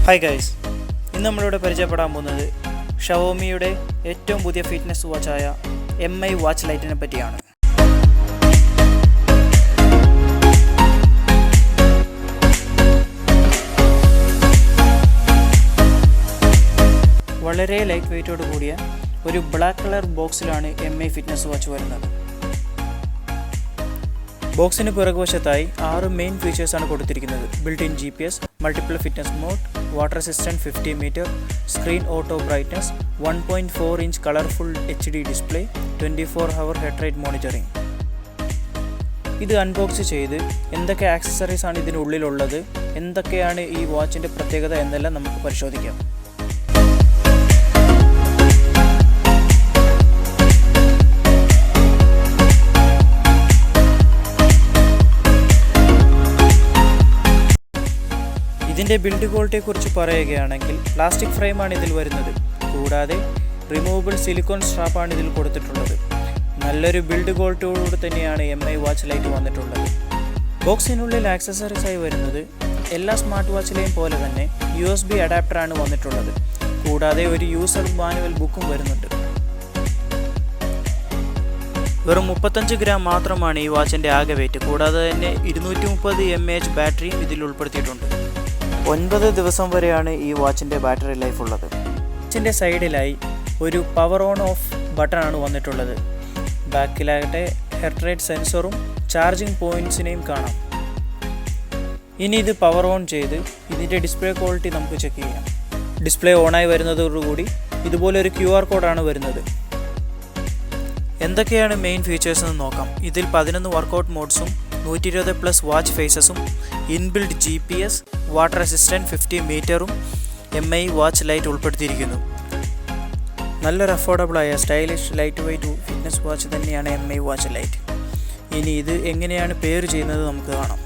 Hi guys, ഇന്ന് നമ്മളിവിടെ പരിചയപ്പെടാൻ പോകുന്നത് ഷവോമിയുടെ ഏറ്റവും പുതിയ ഫിറ്റ്നസ് വാച്ചായ MI വാച്ച് ലൈറ്റിനെ പറ്റിയാണ്. വളരെ ലൈറ്റ് വെയ്റ്റോട് കൂടിയ ഒരു ബ്ലാക്ക് കളർ ബോക്സിലാണ് MI ഫിറ്റ്നസ് വാച്ച് വരുന്നത്. ബോക്സിന് പിറകുവശത്തായി 6 മെയിൻ ഫീച്ചേഴ്സാണ് കൊടുത്തിരിക്കുന്നത്. Built in GPS, multiple fitness mode, water resistant 50 metre, screen auto brightness, 1.4 inch colourful HD display, 24 hour heart rate monitoring. ഇത് അൺബോക്സ് ചെയ്ത് എന്തൊക്കെ ആക്സസറീസ് ആണ് ഇതിനുള്ളിലുള്ളത്, എന്തൊക്കെയാണ് ഈ വാച്ചിൻ്റെ പ്രത്യേകത എന്നെല്ലാം നമുക്ക് പരിശോധിക്കാം. ഇതിൻ്റെ ബിൽഡ് ക്വാളിറ്റിയെക്കുറിച്ച് പറയുകയാണെങ്കിൽ പ്ലാസ്റ്റിക് ഫ്രെയിമാണ് ഇതിൽ വരുന്നത്. കൂടാതെ റിമൂവബിൾ സിലിക്കോൺ സ്ട്രാപ്പാണ് ഇതിൽ കൊടുത്തിട്ടുള്ളത്. നല്ലൊരു ബിൽഡ് ക്വാളിറ്റിയോടുകൂടി തന്നെയാണ് MI വാച്ച് ലൈറ്റ് വന്നിട്ടുള്ളത്. ബോക്സിനുള്ളിൽ ആക്സസറീസായി വരുന്നത് എല്ലാ സ്മാർട്ട് വാച്ചിലെയും പോലെ തന്നെ USB അഡാപ്റ്ററാണ് വന്നിട്ടുള്ളത്. കൂടാതെ ഒരു യൂസർ മാനുവൽ ബുക്കും വരുന്നുണ്ട്. വെറും 35 ഗ്രാം മാത്രമാണ് ഈ വാച്ചിൻ്റെ ആകെ വെയിറ്റ്. കൂടാതെ തന്നെ 230 mAh ബാറ്ററിയും ഇതിൽ ഉൾപ്പെടുത്തിയിട്ടുണ്ട്. 9 ദിവസം വരെയാണ് ഈ വാച്ചിൻ്റെ ബാറ്ററി ലൈഫ് ഉള്ളത്. വാച്ചിൻ്റെ സൈഡിലായി ഒരു പവർ ഓൺ ഓഫ് ബട്ടൺ ആണ് വന്നിട്ടുള്ളത്. ബാക്കിലാകട്ടെ ഹെഡ് റേറ്റ് സെൻസറും ചാർജിങ് പോയിൻറ്റ്സിനെയും കാണാം. ഇനി ഇത് പവർ ഓൺ ചെയ്ത് ഇതിൻ്റെ ഡിസ്പ്ലേ ക്വാളിറ്റി നമുക്ക് ചെക്ക് ചെയ്യാം. ഡിസ്പ്ലേ ഓണായി വരുന്നതോടുകൂടി ഇതുപോലെ ഒരു QR കോഡാണ് വരുന്നത്. എന്തൊക്കെയാണ് മെയിൻ ഫീച്ചേഴ്സ് എന്ന് നോക്കാം. ഇതിൽ 11 വർക്കൗട്ട് മോഡ്സും 120+ വാച്ച് ഫേസസും ഇൻബിൽഡ് GPS, വാട്ടർ റെസിസ്റ്റൻറ്റ് 50 മീറ്ററും MI വാച്ച് ലൈറ്റ് ഉൾപ്പെടുത്തിയിരിക്കുന്നു. നല്ലൊരു അഫോർഡബിളായ stylish light weight fitness watch തന്നെയാണ് MI വാച്ച് ലൈറ്റ്. ഇനി ഇത് എങ്ങനെയാണ് പെയർ ചെയ്യുന്നത് നമുക്ക് കാണാം.